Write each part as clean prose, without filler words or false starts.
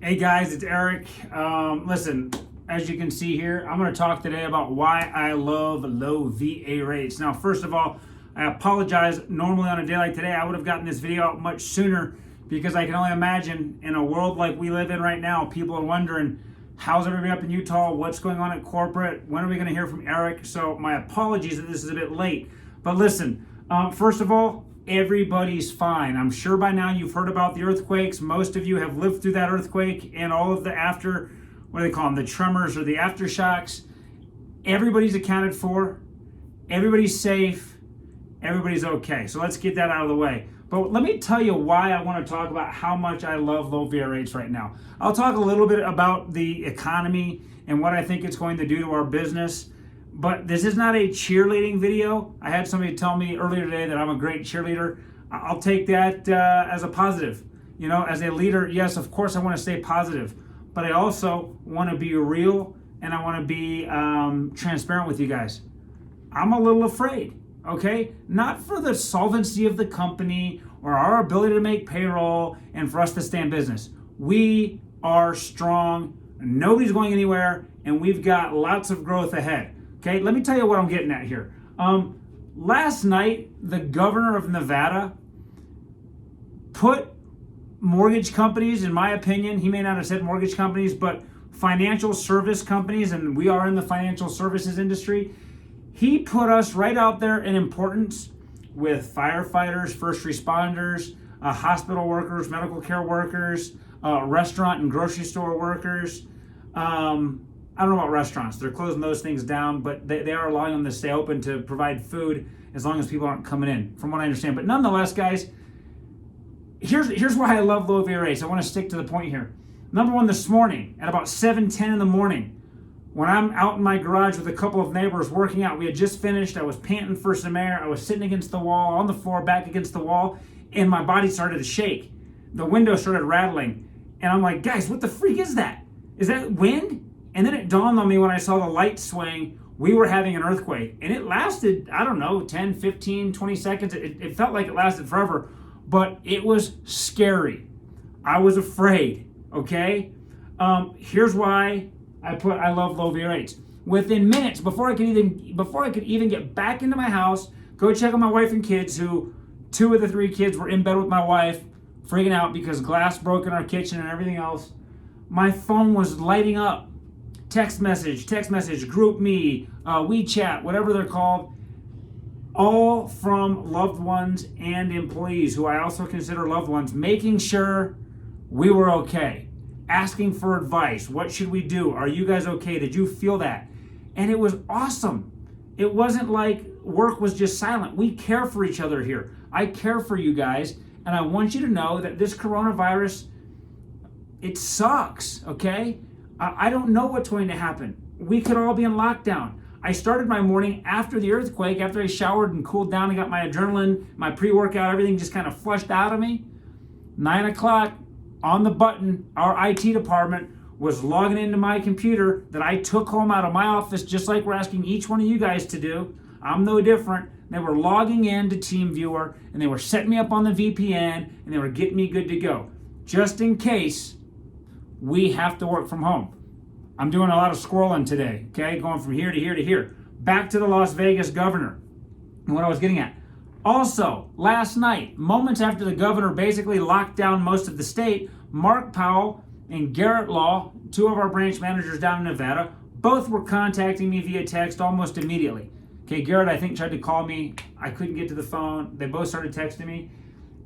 Hey guys, it's Eric. Listen, as you can see here, I'm going to talk today about why I love low VA rates. Now, first of all, I apologize. Normally on a day like today, I would have gotten this video out much sooner because I can only imagine in a world like we live in right now, people are wondering, how's everybody up in Utah? What's going on at corporate? When are we going to hear from Eric? So my apologies that this is a bit late. But listen, first of all, everybody's fine. I'm sure by now you've heard about the earthquakes. Most of you have lived through that earthquake and all of the what do they call them? The tremors or the aftershocks. Everybody's accounted for. Everybody's safe. Everybody's okay. So let's get that out of the way. But let me tell you why I want to talk about how much I love low VA rates right now. I'll talk a little bit about the economy and what I think it's going to do to our business. But this is not a cheerleading video. I had somebody tell me earlier today that I'm a great cheerleader. I'll take that as a positive. You know, as a leader, yes, of course I want to stay positive. But I also want to be real and I want to be transparent with you guys. I'm a little afraid, okay? Not for the solvency of the company or our ability to make payroll and for us to stay in business. We are strong, nobody's going anywhere, and we've got lots of growth ahead. Okay, let me tell you what I'm getting at here. Last night, the governor of Nevada put mortgage companies, in my opinion, he may not have said mortgage companies, but financial service companies, and we are in the financial services industry, he put us right out there in importance with firefighters, first responders, hospital workers, medical care workers, restaurant and grocery store workers. I don't know about restaurants. They're closing those things down, but they are allowing them to stay open to provide food as long as people aren't coming in, from what I understand. But nonetheless, guys, here's why I love low VA rates. I want to stick to the point here. Number one, this morning at about 7:10 in the morning, when I'm out in my garage with a couple of neighbors working out, we had just finished. I was panting for some air. I was sitting against the wall, on the floor, back against the wall, and my body started to shake. The window started rattling. And I'm like, guys, what the freak is that? Is that wind? And then it dawned on me when I saw the light swing, we were having an earthquake. And it lasted, I don't know, 10, 15, 20 seconds. It felt like it lasted forever, but it was scary. I was afraid, okay? Here's why I love low VA rates. Within minutes, before I could even get back into my house, go check on my wife and kids, who 2 of the 3 kids were in bed with my wife, freaking out because glass broke in our kitchen and everything else. My phone was lighting up. Text message, group me, WeChat, whatever they're called, all from loved ones and employees who I also consider loved ones, making sure we were okay, asking for advice. What should we do? Are you guys okay? Did you feel that? And it was awesome. It wasn't like work was just silent. We care for each other here. I care for you guys, and I want you to know that this coronavirus, it sucks, okay? I don't know what's going to happen. We could all be in lockdown. I started my morning after the earthquake, after I showered and cooled down and got my adrenaline, my pre-workout, everything just kind of flushed out of me. 9 o'clock, on the button, our IT department was logging into my computer that I took home out of my office, just like we're asking each one of you guys to do. I'm no different. They were logging in to TeamViewer, and they were setting me up on the VPN, and they were getting me good to go, just in case we have to work from home. I'm doing a lot of scrolling today, okay? Going from here to here to here. Back to the Las Vegas governor and what I was getting at. Also, last night, moments after the governor basically locked down most of the state, Mark Powell and Garrett Law, 2 of our branch managers down in Nevada, both were contacting me via text almost immediately. Okay, Garrett, I think, tried to call me. I couldn't get to the phone. They both started texting me,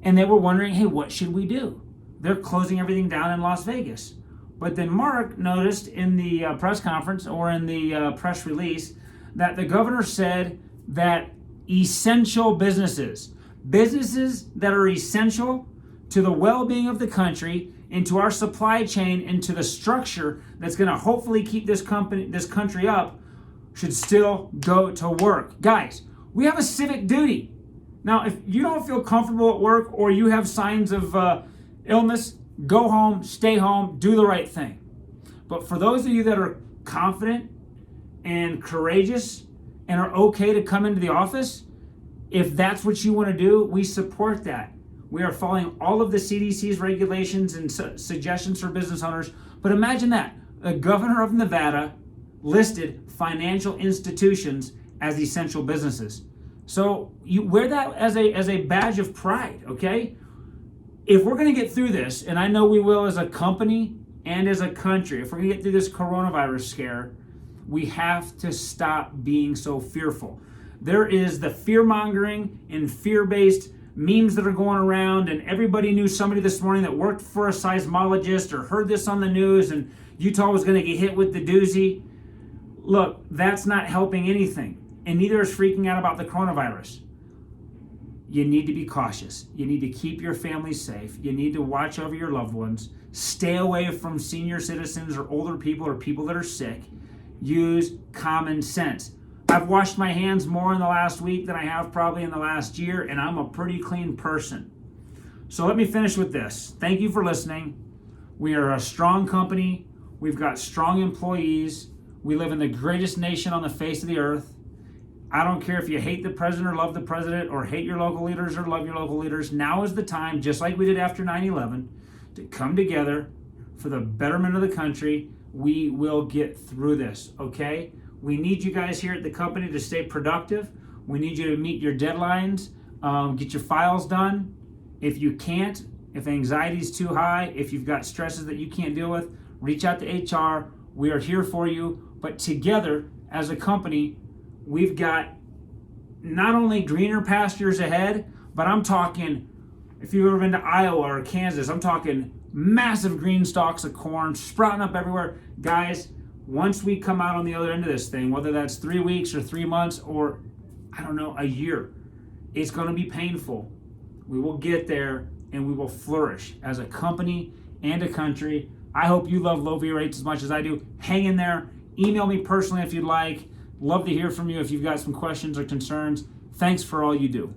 and they were wondering, hey, what should we do? They're closing everything down in Las Vegas. But then Mark noticed in the press conference or in the press release that the governor said that essential businesses that are essential to the well-being of the country and to our supply chain and to the structure that's going to hopefully keep this country up, should still go to work. Guys, we have a civic duty. Now, if you don't feel comfortable at work or you have signs of illness, go home, stay home, do the right thing. But for those of you that are confident and courageous and are okay to come into the office, if that's what you want to do, we support that. We are following all of the CDC's regulations and suggestions for business owners. But imagine that, the governor of Nevada listed financial institutions as essential businesses. So you wear that as a badge of pride, okay? If we're going to get through this, and I know we will as a company and as a country, if we're going to get through this coronavirus scare, we have to stop being so fearful. There is the fear-mongering and fear-based memes that are going around, and everybody knew somebody this morning that worked for a seismologist or heard this on the news, and Utah was going to get hit with the doozy. Look, that's not helping anything, and neither is freaking out about the coronavirus. You need to be cautious. You need to keep your family safe. You need to watch over your loved ones. Stay away from senior citizens or older people or people that are sick. Use common sense. I've washed my hands more in the last week than I have probably in the last year, and I'm a pretty clean person. So let me finish with this. Thank you for listening. We are a strong company. We've got strong employees. We live in the greatest nation on the face of the earth. I don't care if you hate the president or love the president or hate your local leaders or love your local leaders. Now is the time, just like we did after 9/11, to come together for the betterment of the country. We will get through this, okay? We need you guys here at the company to stay productive. We need you to meet your deadlines, get your files done. If you can't, if anxiety is too high, if you've got stresses that you can't deal with, reach out to HR. We are here for you. But together, as a company, we've got not only greener pastures ahead, but I'm talking, if you've ever been to Iowa or Kansas, I'm talking massive green stalks of corn sprouting up everywhere. Guys, once we come out on the other end of this thing, whether that's 3 weeks or 3 months or, I don't know, a year, it's going to be painful. We will get there and we will flourish as a company and a country. I hope you love low V rates as much as I do. Hang in there. Email me personally if you'd like. Love to hear from you if you've got some questions or concerns. Thanks for all you do.